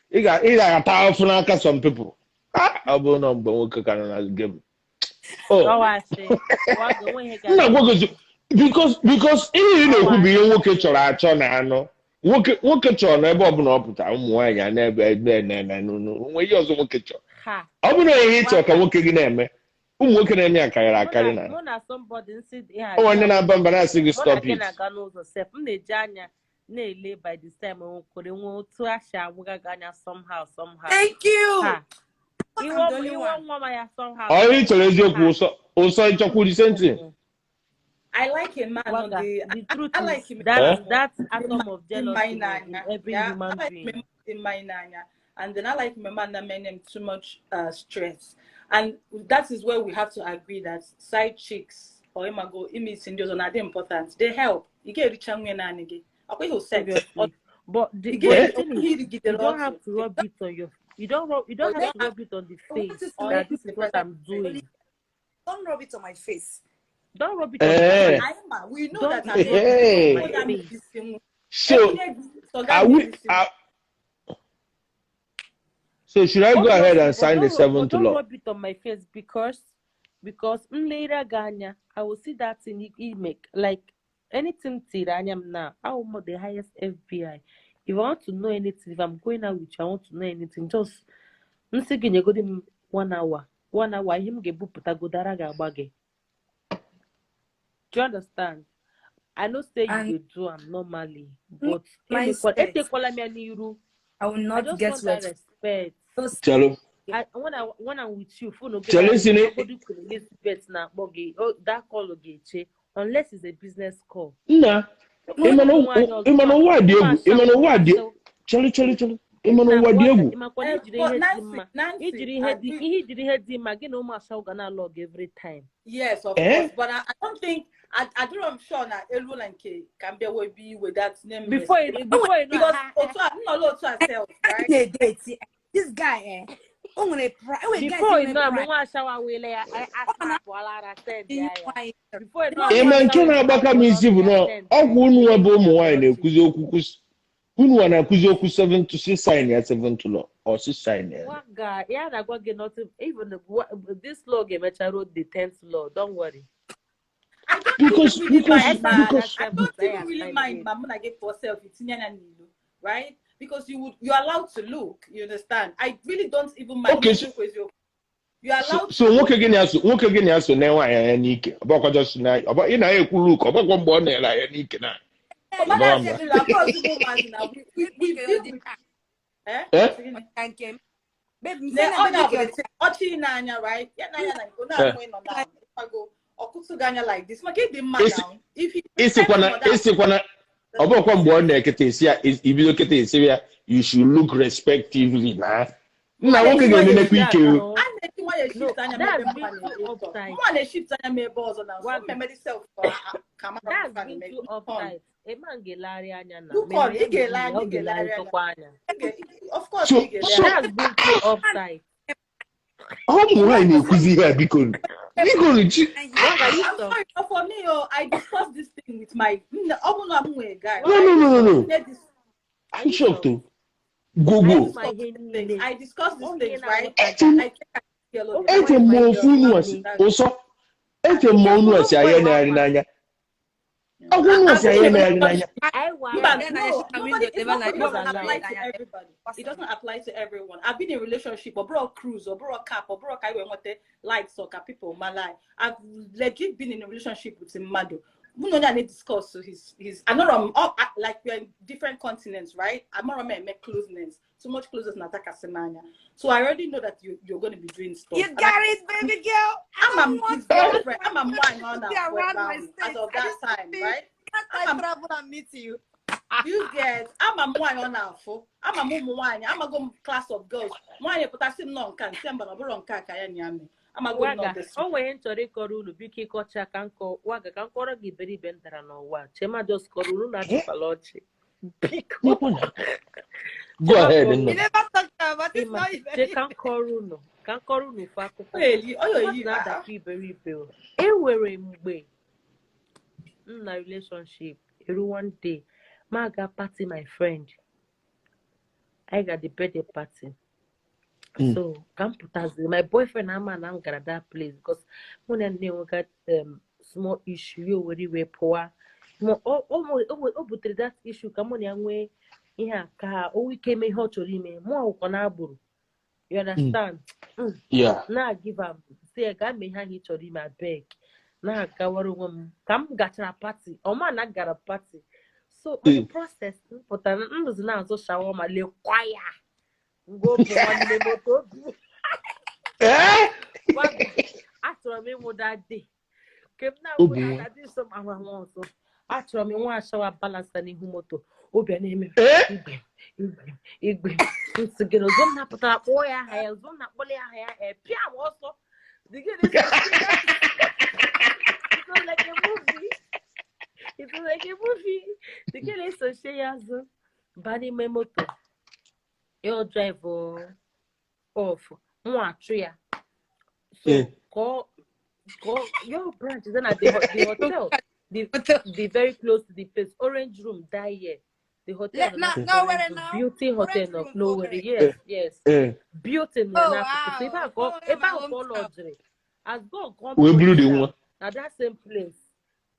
Speaker 2: You got attack for some people. I will not go game.
Speaker 1: Oh, I say.
Speaker 2: Because you know who be nwoke chọrọ achọ na anọ nwoke chọrọ na ebe ọbụla ọ pụta ụmụ nwaanyị na ebe na nwe ihe ọzọ nwoke chọrọ ọ bụrụ na ihe ịchọ ka nwoke gị na-eme ụmụ nwoke na-eme ya karịrị akarị na onwe ndị na-aba mba na-asị gị stop it
Speaker 1: m na-eji anya na-ele by the time nwere nwe otu asha agwụgaga anya somehow.
Speaker 8: Thank you.
Speaker 2: Ọ ị chọrọ eziokwu ụsọ ịchọkwu the same thing.
Speaker 7: I like a man on the
Speaker 1: truth.
Speaker 7: I like him.
Speaker 1: That's atom of jealousy in every human being.
Speaker 7: In my nanya. And then I like my man that made him too much stress. And that is where we have to agree that side chicks or imago imisindios are not important. They help. You get rich and win and again.
Speaker 1: But you don't have to rub it on your. You don't have to rub it on the face. That this is what I'm doing.
Speaker 8: Don't rub it on my face.
Speaker 1: Don't rub it on my face.
Speaker 7: We know
Speaker 1: don't
Speaker 7: that.
Speaker 2: So should I go ahead and sign the 7th law?
Speaker 1: Don't rub it on my face because later Ganya, I will see that in make like anything tiranium now. I will the highest FBI. If I want to know anything, if I'm going out with you, I want to know anything. Just I'm saying you go 1 hour. 1 hour. Him get buputa go daraga bage. Do you understand? I know say you do normally, but
Speaker 8: I will not get
Speaker 1: respect.
Speaker 2: Chalo.
Speaker 1: When I'm with you, that call unless it's a business call.
Speaker 2: Nah. Imano wa Diego. Chalo. Imano wa Diego.
Speaker 1: Every time.
Speaker 7: Yes, of course. But I don't think I don't know. I'm sure that Elu and K can be with that name.
Speaker 1: Before
Speaker 7: because also I'm not allowed to herself, right?
Speaker 8: This guy,
Speaker 1: before you know, I'm going to shower with I before you
Speaker 2: 7 to 6 sign ya 7 to law or 6 sign ya.
Speaker 1: What guy? Yeah, I got nothing. Even this law game, I wrote the 10th law. Don't worry.
Speaker 7: I don't even really mind Mamma get for self. It's right? Because you're allowed to look. You understand? I really don't even mind.
Speaker 2: Okay,
Speaker 7: you're allowed.
Speaker 2: So what again? Yes, now I am unique. About just now. About you know, look. About one born there like unique now.
Speaker 7: Like this.
Speaker 2: You should look respectively now.
Speaker 1: Now what can you
Speaker 7: of course, for me, I discussed this thing with my guy.
Speaker 2: No. I'm shocked too. Go.
Speaker 7: I discussed this thing, right? It doesn't apply to everyone. I've been in a relationship, or bro cruise, or bro cap, or bro kai when what like soccer people my life. I've legit been in a relationship with him, Mado. We know that they discuss so his I know like we're in different continents, right? I'm not make closeness. Too much closeness in Ataka Semania. So I already know that you're gonna be doing stuff.
Speaker 8: You got it, baby girl.
Speaker 7: I'm his girlfriend. I'm a wine on as of that time, right?
Speaker 8: I travel and meet you.
Speaker 7: You get, I'm a one on alpha. I'm a mumu wine. I'm a go class of girls. Wine, but I see no can send but I'm kaka yami. I'm a good
Speaker 1: Waga,
Speaker 7: not this.
Speaker 1: o wee nchọrọ ịkọrọ unu biko ịkọcha ka nkọ waga ka nkọrọ gị iberibe ndara n'ụwa Chema just kọrọ unu na-achịkwala ọchị biko
Speaker 2: Go ahead.
Speaker 8: You never talked about this.
Speaker 1: ịma
Speaker 8: Not even.
Speaker 1: ka nkọrọ unu ofu akụkọ
Speaker 7: Really? Oh,
Speaker 1: mmadụ
Speaker 7: you
Speaker 1: na-adakwa iberibe o enwere mgbe m na relationship eru one day ma ga party my friend I got the birthday party. So come my boyfriend and man I'm gonna that place because when I knew we got small issue you already were poor. Mo but that issue come on young way yeah ka o we came hot to me more konaburu. You understand?
Speaker 2: Yeah.
Speaker 1: Now give am say I got me hang it to my beg. Now kawaru come got a party. Oh man I got a party. So on the process but I was now so shower my little choir. Go for one moto. After me would that day. Came now I did some hours. After me one shower balance and in moto. Obi name Igbe. It's again a zone up that boy I have zone that boy I have a piano also. The game is like a movie. It's like a movie. The game is so shares. Bani me moto. Your driver off more tree. So call your branch then at the hotel. The very close to the place. Orange room die here. The hotel beauty hotel of nowhere. Yes. Beauty so if I go lodge, as God come now that same place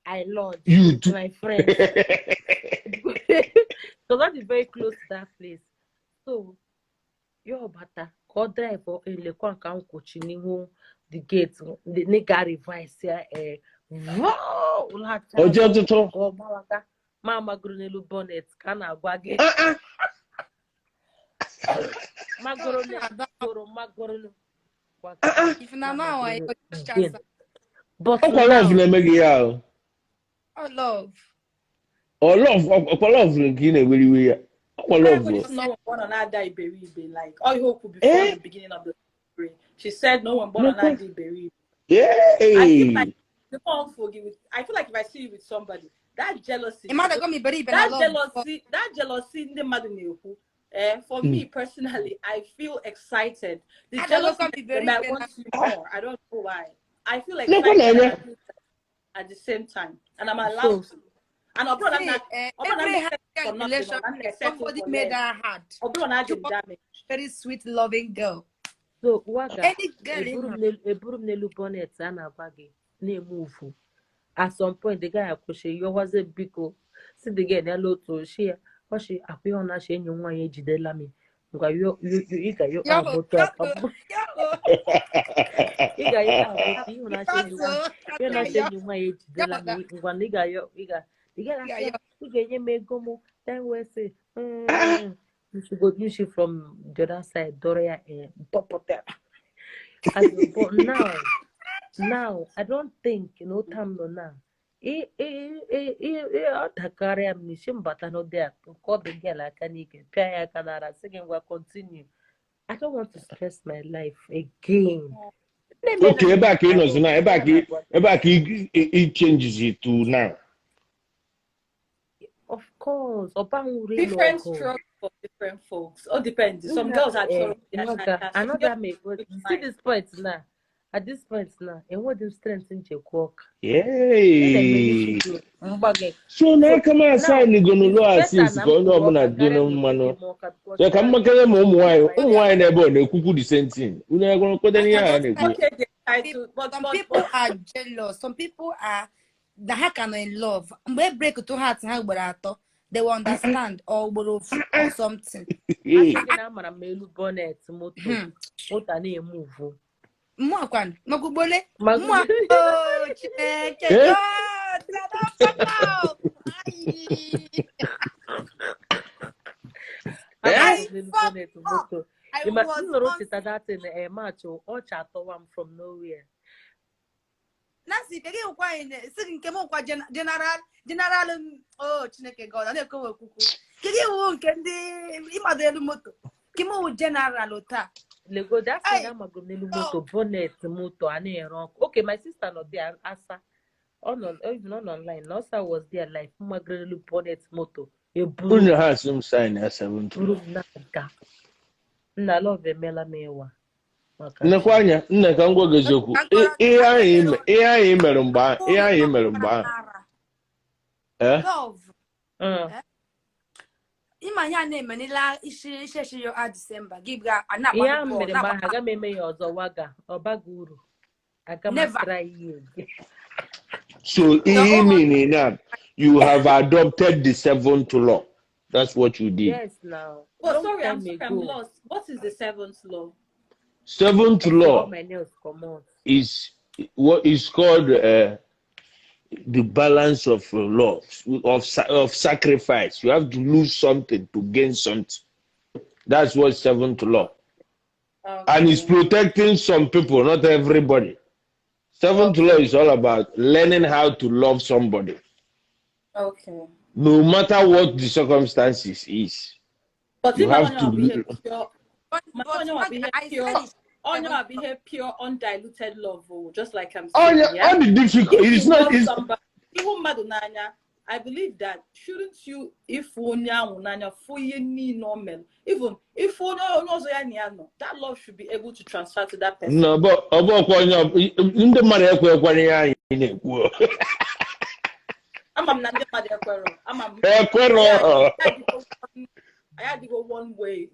Speaker 1: I lodge with my friends. So that is very close to that place. So, your bata, call driver in the Kwankan coaching the gate, the nigga revise here. Wow, oh, Mama Grunelu bonnet, can I go again? Magoro,
Speaker 8: If now I
Speaker 2: but love
Speaker 8: oh love.
Speaker 2: Oh love really
Speaker 7: Everybody's no one on that day baby like all you hope before the beginning of the story. She said no one born on that day baby.
Speaker 2: Yeah.
Speaker 7: I feel like the won't forgive it. I feel like if I see you with somebody, that jealousy in the mother for me personally, I feel excited. The jealousy I want you more. I don't know why. I feel excited at the same time, and I'm allowed to. And
Speaker 8: somebody made her heart. Very sweet, loving girl.
Speaker 1: So waga
Speaker 8: Any girl
Speaker 1: nelu bonnet and a baggy move. At some point the guy you was a biko. See the girl hello to share. What she appear on a shame you want jidela me. You got you got you out you got you not saying you want jidela me. One nigga you get me go then we say you should go you from the other side Doria and Popoter. But now I don't think time now. Takare amnishim but no there to call the girl I can pay canara singing will continue. I don't want to stress my life again.
Speaker 2: Okay, back it changes it to now.
Speaker 1: Of course,
Speaker 7: different strokes for different folks. All depends. Some girls are
Speaker 1: another me. See this point now. At this point now, and what do strength in your work?
Speaker 2: Yay! So now come outside, you gonna know as is going on at dinner, man. So come back and why never they cook the same thing. We are gonna put any
Speaker 8: but some people are jealous. Some people are the heck are in love. We break two hearts and they will understand or something. Mwakwan, magubole. Oh, check it.
Speaker 1: From nowhere.
Speaker 8: Nancy, can you find singing Kemokwa general? Oh, Chineke God, I don't go cuckoo. Can you can the Imadelu Moto? Kimo general ota.
Speaker 1: Lego, that's when I'm going to moto bonnet moto and okay, my sister not there. Asa even on online. Nosa was there like Magrelu bonnet moto. A blue
Speaker 2: has some sign as 7 to law.
Speaker 1: I love the melamewa.
Speaker 2: Nakwanya, Nakangwa Gazoku. AI mere mgba.
Speaker 8: Love. Imanya name nila ishi yo a December. Gibga anaba.
Speaker 1: Yeah, Medemba Haga meme yozo waga or baguru. I can try you.
Speaker 2: So meaning that you have adopted the 7th law. That's what you did.
Speaker 1: Yes, now.
Speaker 7: Oh, sorry, I'm lost. What is the 7th law?
Speaker 2: 7th law
Speaker 1: my nails come on.
Speaker 2: is what is called the balance of law of sacrifice. You have to lose something to gain something. That's what 7th law. Okay. And it's protecting some people, not everybody. 7th law is all about learning how to love somebody.
Speaker 7: Okay.
Speaker 2: No matter what the circumstances is.
Speaker 7: But
Speaker 2: you have to
Speaker 7: behave pure, undiluted love, just like I'm saying.
Speaker 2: All the difficult. It's not.
Speaker 7: I believe that shouldn't you, if normal, even if that love should be able to transfer to that person.
Speaker 2: No, but in the money,
Speaker 7: I had to go one way.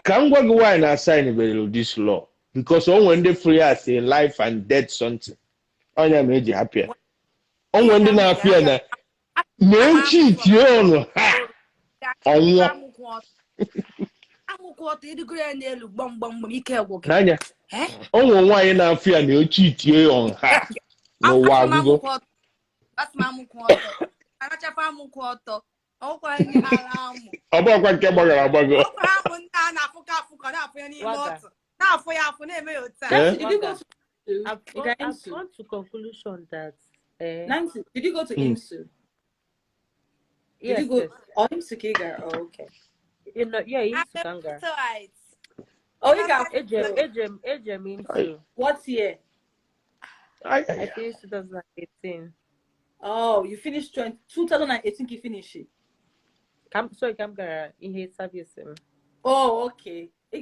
Speaker 2: Can go and assign this law because when they free us in life and death something, on your made you happier. On when they not fear that, no cheat you on. Nanya, on why you not fear no cheat you on her. No wago.
Speaker 8: That's my quarter. I got your family quarter. Oh, I
Speaker 2: About what came on a bugger.
Speaker 8: Now for your
Speaker 1: I've gone to conclusion that
Speaker 7: Nancy, did you go to IMSU?
Speaker 1: Yes,
Speaker 7: did you go IMSU Kiga? Oh, okay.
Speaker 1: You know, yeah, IMSU Kanga.
Speaker 7: Oh, you got
Speaker 1: Ejem IMSU.
Speaker 7: What year?
Speaker 1: I finished 2018.
Speaker 7: Oh, you finished 2018. You finished it.
Speaker 1: Come in his service.
Speaker 7: Oh, okay. I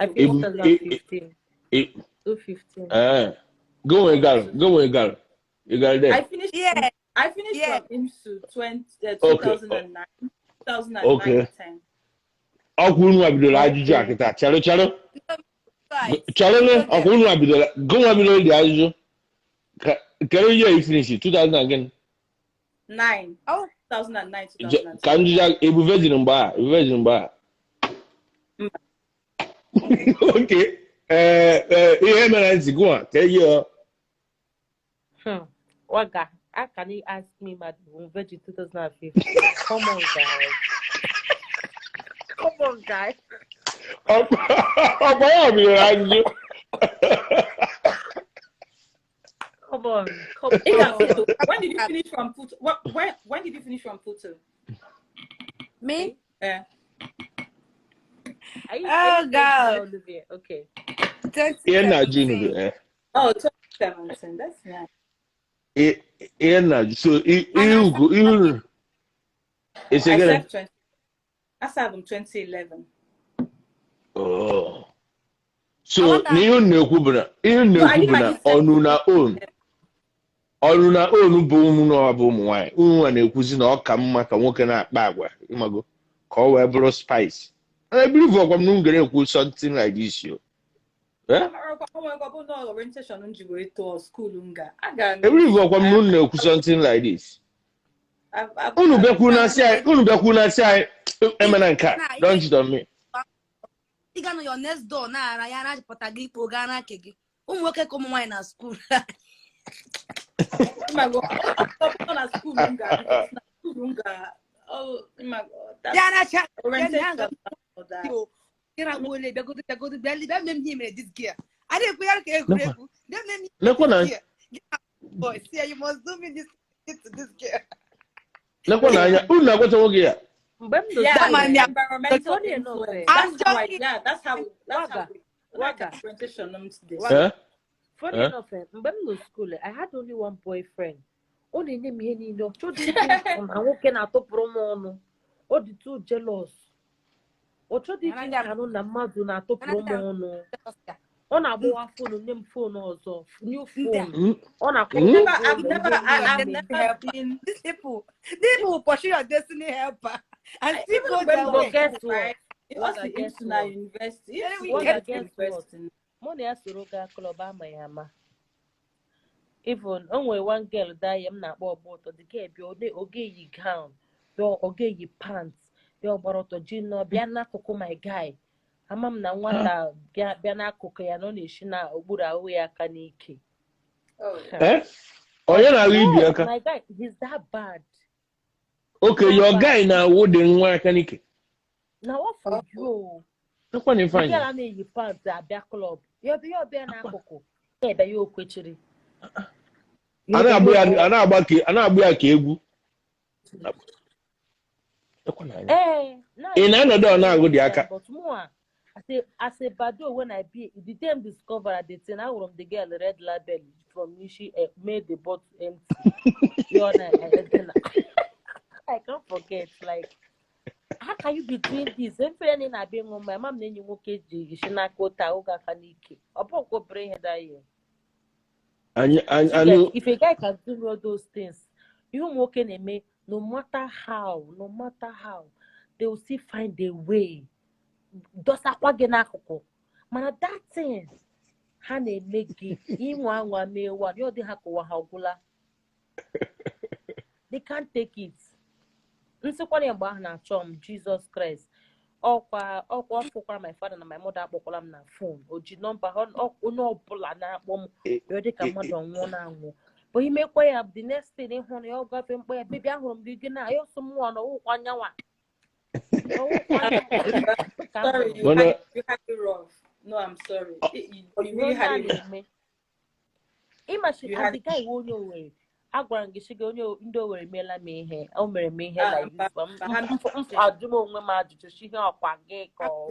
Speaker 1: finished 2015. 2015.
Speaker 2: Go and girl. You got there.
Speaker 7: I finished from IMSU 2009. 2009.
Speaker 2: Okay. Okunu Abdullah Ajuju akita. Chalo. Okunu Abdullah. Go Abdullah di Ajuju. Can you finish it? 2000 again.
Speaker 7: 9. Oh, 2009, 2010.
Speaker 2: Can you just a virgin bar? Okay. Go on. Tell you.
Speaker 1: Waga, how can you ask me about virgin 2015? Come on, guys. Come on, guys. Come on.
Speaker 7: When did you finish from Puto? When did you finish from Puto?
Speaker 8: Me?
Speaker 7: Yeah.
Speaker 8: Oh God.
Speaker 1: Okay.
Speaker 7: Oh, 2017. That's nice.
Speaker 2: So it's again.
Speaker 7: I started in 2011.
Speaker 2: Oh. So you know Onuna own boom no boom wine. And cuisine or come maka woke na bagwa. Imago. Call Webro spice. And I believe I'm not going to something like this. You.
Speaker 7: Orientation to school. I
Speaker 2: believe I'm not something like this. Unubekuna say, Emananka. Don't you tell me?
Speaker 8: You got your next door now. I am Potagi Pogana Kegi. Work come wine at school.
Speaker 7: My God, on school. Oh my God, that's
Speaker 8: go to belly, them him this gear. I didn't feel like a
Speaker 2: Nekwa.
Speaker 8: group. Then
Speaker 2: Nekwa na
Speaker 8: boy, see, you must do me this to this girl.
Speaker 2: nekwa na anya. Unu na-agwata nwoke ya.
Speaker 8: That man, yeah.
Speaker 7: Environmental
Speaker 1: Funny enough,
Speaker 7: influence.
Speaker 8: I'm
Speaker 7: That's how I,
Speaker 8: joking.
Speaker 7: yeah, that's how
Speaker 1: Waga.
Speaker 7: like presentation this.
Speaker 2: Eh?
Speaker 1: Funny enough, mgbe m nọ school, I had only one boyfriend. Ọ na-enye m ihe niile. Ọ chọdị ịdị na nwoke na-atụpụrụ m ọnụ. Ọ dị too jealous. Ọ chọdị ịdị nkanụ na mmadụ na-atụpụrụ m ọnụ. Ọ na-agbawa fonu nye m fonu ọzọ, new phone. Ọ na-akpọ
Speaker 7: I've never been.
Speaker 8: These people will pursue your destiny helper and still go their way.
Speaker 1: Guess what?
Speaker 7: It was the internet university.
Speaker 1: Guess what? Money has to roga club ama ya ama. Even onwe one girl die m na-akpọ ọgbọtọ the girl bịa oge yi gown, bịa oge yi pants, bịa ọgbara ọtọ ji nọ bịa n'akụkụ my guy. Ama m na nwata bịa n'akụkụ ya nọ na-eshi na okpuru ahụ ya aka n'ike.
Speaker 2: Onye na-ahụ ibi aka?
Speaker 1: My guy, he's that bad.
Speaker 2: Okay, your guy na-awụ dị nwa aka n'ike.
Speaker 1: Na what for you?
Speaker 2: Nekwa na ife
Speaker 1: The girl
Speaker 2: anyị.
Speaker 1: na-eyi pants abịa club. Ya ọbịa n'akụkụ. Ya ebe ya okwechiri.
Speaker 2: A na-agba ya ka egwu. Nekwa na anya. Ị na-anọdụ ọ na-agụ dị aka.
Speaker 1: But more, as a bado when I be the time discovered the thing, I was the girl red label from Nishi made the bottle empty. I can't forget, like, how can you be doing this? If any na being on my mom, then you walk she na kota oga kanike. Upon go bring her that year. If a guy can do all those things, you walking in me, no matter how, they will still find a way. Does akwagenakoko. Mana that thing, ha na-eme gị inwa anwa mee one, you dị ha kụwa ha ọgwụla. They can't take it. Nsikwa ya mgbe ahụ na-achọ m Jesus Christ. Ọkwa ọfụkwara my father na my mother akpọkwala m na phone. O ji nọmba onye ọbụla na-akpọ m ya dị ka mmadụ ọnwụọ na-anwụ. But imekwa ya the next thing ịhụ na ya ọ gafe mkpa ya bebi ahụrụ m gị na ya ọsọ m nwa na ọwụkwa anyanwa.
Speaker 7: Sorry, you had it rough. No, I'm sorry. You really had it rough.
Speaker 1: Imagine as the guy onye Owerri, agwara m gị sị gị onye ndị Owerri meela m ihe, o mere m ihe like this. Ajụm onwe m ajụjụ si ihe ọkwa gị ka ọ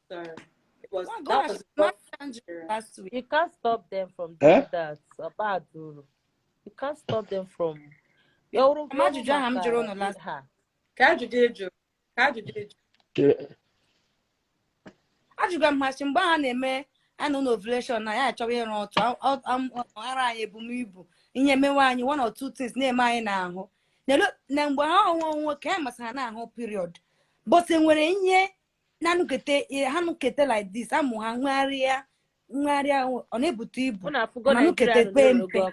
Speaker 7: Sorry. That was
Speaker 8: last week.
Speaker 1: You can't stop them from doing that. About you can't stop them from.
Speaker 8: Ajụjụ ahụ m jụrụ ụnụ last. Ajụga m masị mgbe ha na-eme anụ n'ovulation na ya achọwa ịrụ otu ara anyị ebumibu ihe mewe anyị one or two things na-eme anyị n'ahụ na mgbe ha ọnwụ nwoke ha masị ha n'ahụ period but nwere ihe na ha nukete like this amụ ha nwegharịa ọ na-ebute ibu ma nukete kpe mpe.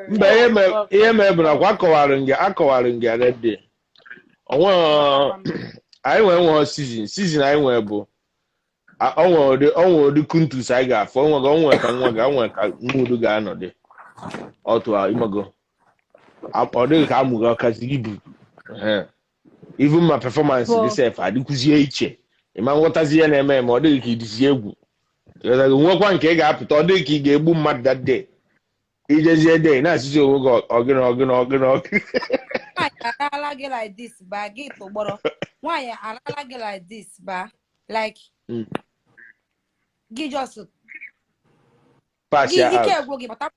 Speaker 2: Mba ihe mere bụ na akọwara nge already. Onwe anyị nwere season anyị nwere bụ onwe ụdị kuntus anyị ga-afọ onwe ka nwa ga-anwe ka nwudu ga-anọdị otu imago ọ dịghị ka amụghị ọkazi ibu even ma performance dị sef adịkwuzie iche ịma nghọtazi ya na-eme ma ọ dịghị ka idizi egwu nwekwa nke ị ga-apụta ọ dịghị ka ị ga-egbu mmadụ that day ijezie day na-asịzi onwe gị ọgịnị
Speaker 8: Nwaanyị arala gị like this ba gị tụgbọrọ nwaanyị arala gị like this ba like gị just
Speaker 2: pass ya
Speaker 8: ike
Speaker 2: out.
Speaker 8: egwu gị bata.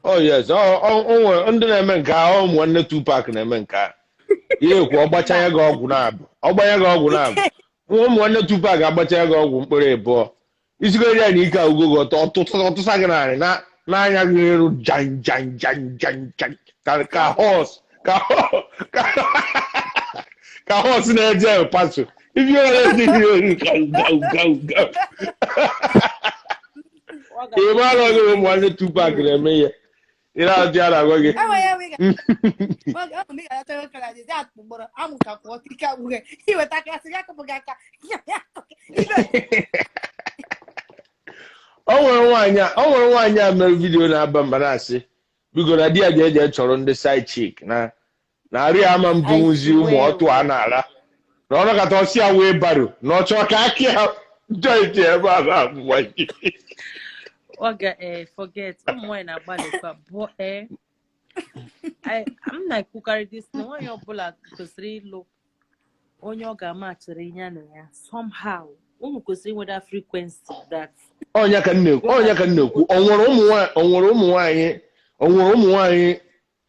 Speaker 2: Oh yes, onwe ndị na-eme nke ahụ ụmụ nwanne Tupac na-eme nke a ihe ekwu ọgbachanya gị ọgwụ na-abụ ụmụ nwanne Tupac agbachanya gị ọgwụ mkpụrụ ịbụọ isigoro ya na ike agwụgo gị ọtụsa gị narị n'anya gị eru jan ka hos na-eje paso ibi ime alụghị ụmụ nwanne Tupac na-eme ihe ị na-atụ ya na-agwa gị nwere nwaanyị a mere vidiyo na-aba mba na-asị bigo na di ya ga-eje chọrọ ndị side chick na arị ama m dunwuzi ụmụ ọtụ a na-ara na ọ nakọta ọsị ya wee baro na ọ chọọ ka akị ya joint ebe a na-abụwaghị
Speaker 1: Oga, forget. Ụmụ na-agbalịkwa but I'm na-ekwukarị this na nwaanyị ọbụla kwesịrị ịlụ onye ọ ga-amachiri ya na ya somehow. Ụmụ kwesịrị inweta frequency that.
Speaker 2: Onye ka m na-ekwu o nwere ụmụ nwaanyị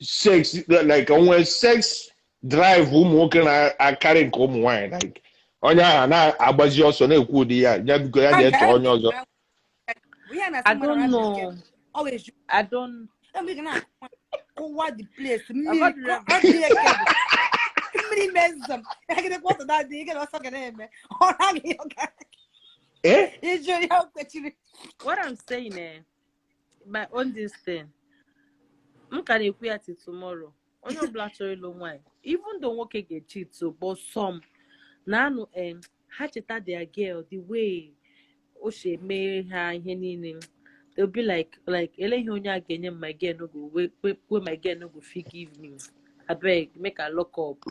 Speaker 2: sex like o nwere sex drive ụmụ nwoke na-akarị nke ụmụ nwaanyị like onye ahụ na-agbazi ọsọ na-ekwu ụdị ya biko ya na-eche onye ọzọ.
Speaker 1: I don't know. I don't.
Speaker 8: What the place?
Speaker 1: What I'm saying, my own this thing. I'm gonna quit it tomorrow. On your black wine. Even though nwoke get cheat so, but some now hatcheta their girl the way she may have they'll be like my girl no go where my girl no go forgive me. I beg make her lock up.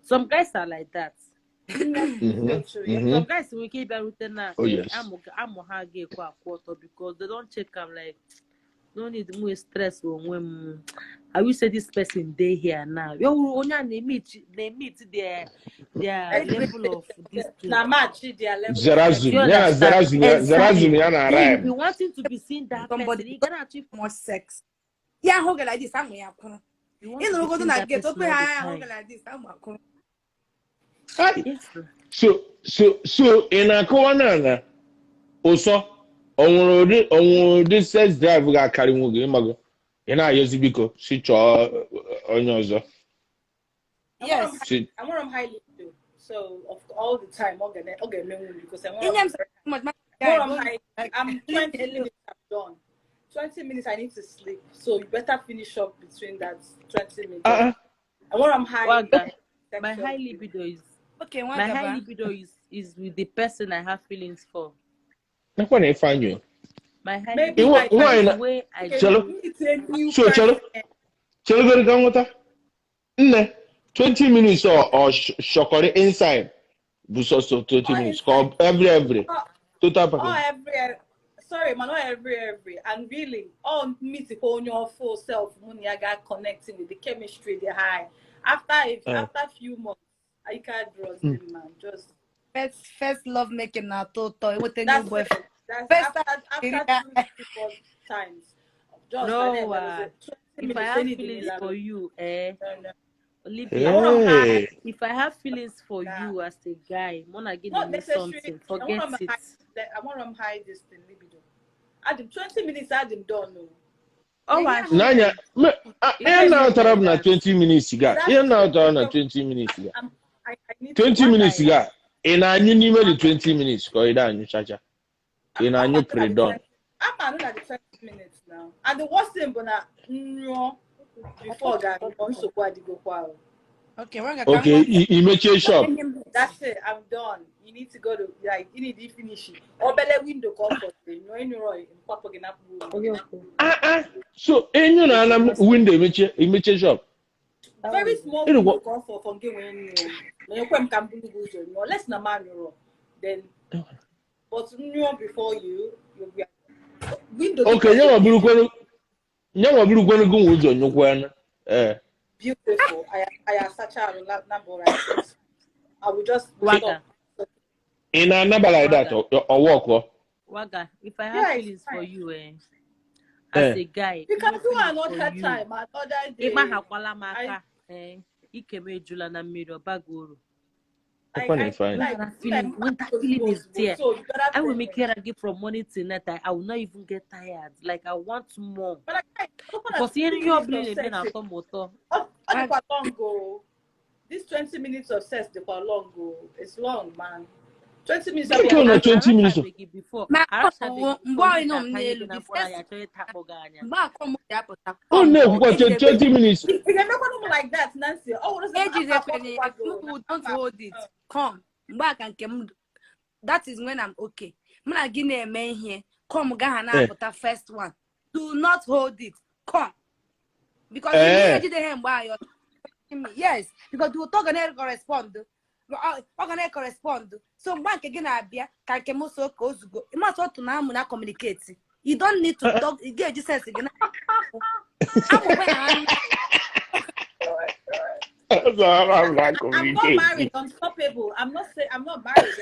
Speaker 1: Some guys are like that. Some guys we keep everything now.
Speaker 2: Oh, yes.
Speaker 1: I'm a quarter because they don't check. I'm like, no need more stress when I will say this person day here now. You only meet their level of this.
Speaker 2: Zerazum,
Speaker 1: If you wanting to be seen that somebody person, you gotta achieve
Speaker 8: more sex. Yeah, hold like this. I'm going
Speaker 1: you know, go to that get open.
Speaker 8: Like this. I'm
Speaker 2: so in a corner also on the sex drive ga carry nwoke ịmago ị na-ayọzi biko si chọọ onye ọzọ.
Speaker 7: Yes, I want them highly too. So of all the time, because I want I'm 20 minutes I'm done. 20 minutes I need to sleep. So you better finish up between that 20 minutes. I want them high.
Speaker 1: My high libido is
Speaker 8: okay.
Speaker 1: My high libido is with the person I have feelings for.
Speaker 2: That's when I find you.
Speaker 1: My high libido is the way I
Speaker 2: do. So chalo go down with her. 20 minutes or shokore inside. So 20 minutes. Every. Total package.
Speaker 7: Sorry, man, not every. And really, all meet on your full self, money I got connecting with the chemistry, the high. After a few months, I can't draw them, man. Just
Speaker 8: first love making now total with a new
Speaker 7: that's
Speaker 8: boyfriend.
Speaker 7: That's after 2 times. Just
Speaker 1: no, if I have feelings for you, if I have feelings for you as a guy, wanna give me something, forget it.
Speaker 7: I want them high this thing, libido. At 20 minutes, I didn't don't know.
Speaker 2: Oh, Nanya, now talk na 20 minutes ga. Now talk na 20 minutes ga. 20 minutes ga. Ina anyu ni me 20 minutes ko ida anyu chacha. Ina anyu pre-done.
Speaker 7: I'm at the 20 minutes now. And the worst thing bona before that also go kwa.
Speaker 2: Okay, you make your shop.
Speaker 7: That's it. I'm done. You need to go to you need to finish it. Or better window comfort.
Speaker 2: So you know window make your shop.
Speaker 7: Very small window comfort from getting less than man then but before you'll be window.
Speaker 2: Okay, go
Speaker 7: beautiful. I have such a number of I will just
Speaker 1: Waga.
Speaker 2: In a number like that or walk.
Speaker 1: Waga, if I have feelings for you, as a guy,
Speaker 7: you can do another time, another day.
Speaker 1: Jula na mirror bagoro.
Speaker 2: When
Speaker 1: that feeling is there, I will make it again from morning till night. I will not even get tired. Like I want more. Because you're bleeding
Speaker 7: this 20 minutes of sex, they are long go. It's long, man. 20 minutes.
Speaker 2: 20 minutes.
Speaker 1: Before.
Speaker 2: Oh no, what 20 minutes?
Speaker 7: You can make like that, Nancy. Oh,
Speaker 8: don't hold it. Come back and that is when I'm okay. I'm not getting a man here. come Ghana put the first one. Do not hold it. Come. Because you need him by your yes, because you talk and correspond. Organize correspond. So bank again abia can kemoso kozugo. You must want to now communicate. You don't need to talk. You get just again.
Speaker 3: I'm not married, unstoppable. I'm not saying I'm not married.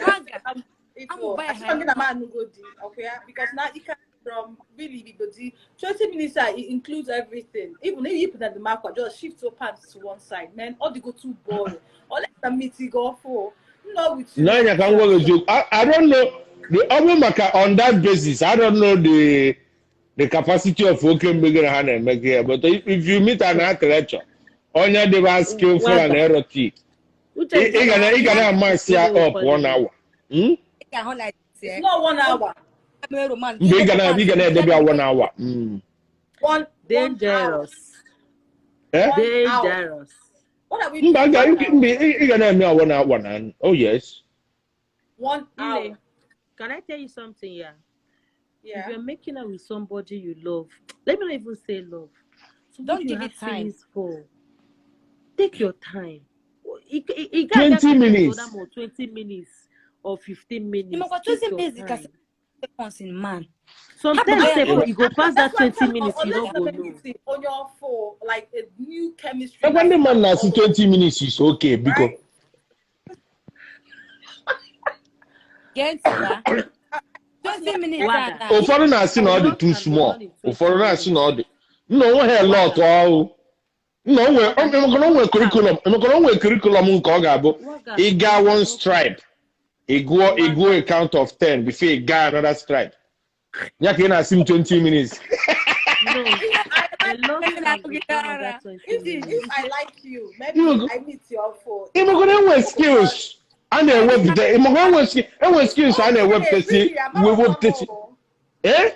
Speaker 3: I'm a man who go deep, okay? Because now you can from really go deep. 20 minutes it includes everything. Even if you put at the market, just shift your pants to one side, man. All they go too boring. All let the meeting go for. No, with you.
Speaker 2: No, you can work with you. I don't know the other market on that basis. I don't know the capacity of working bigger hand and make here. But if you meet an architecture, on your device skillful and erotic, you can have my up 1 hour.
Speaker 3: It's not 1 hour.
Speaker 2: Big and big and maybe 1 hour.
Speaker 1: Dangerous. Dangerous.
Speaker 3: What are we
Speaker 2: doing? You can have me 1 hour. Oh, yes.
Speaker 3: 1 hour.
Speaker 1: Can I tell you something? Yeah.
Speaker 3: Yeah.
Speaker 1: If you're making out with somebody you love, let me not even say love.
Speaker 8: Don't give it time.
Speaker 1: For. Take your time.
Speaker 2: 20 minutes.
Speaker 1: 20 minutes or 15 minutes.
Speaker 8: 20 minutes once in man.
Speaker 1: Sometimes you go past that 20 minutes, you don't go know.
Speaker 3: On your phone, like a new chemistry.
Speaker 2: And when the man has 20 minutes is okay because.
Speaker 8: Get that. 20 minutes.
Speaker 2: Ụfọdụ na-asị na ọ dị too small. Ụfọdụ na-asị na ọ dị. Nna onwe ha lot ọhụụ. Nna onwe curriculum nke ọ ga-abụ. Ị gaa one stripe. Ị gụọ a count of 10 before ị gaa another stripe. Ya ka ị na-asị m 20 minutes.
Speaker 3: No, if I like you, maybe I meet your phone.
Speaker 2: Ị mụgoro enwe skills. A na-ewepụta enwe skills a na-ewepụtasị. Eh?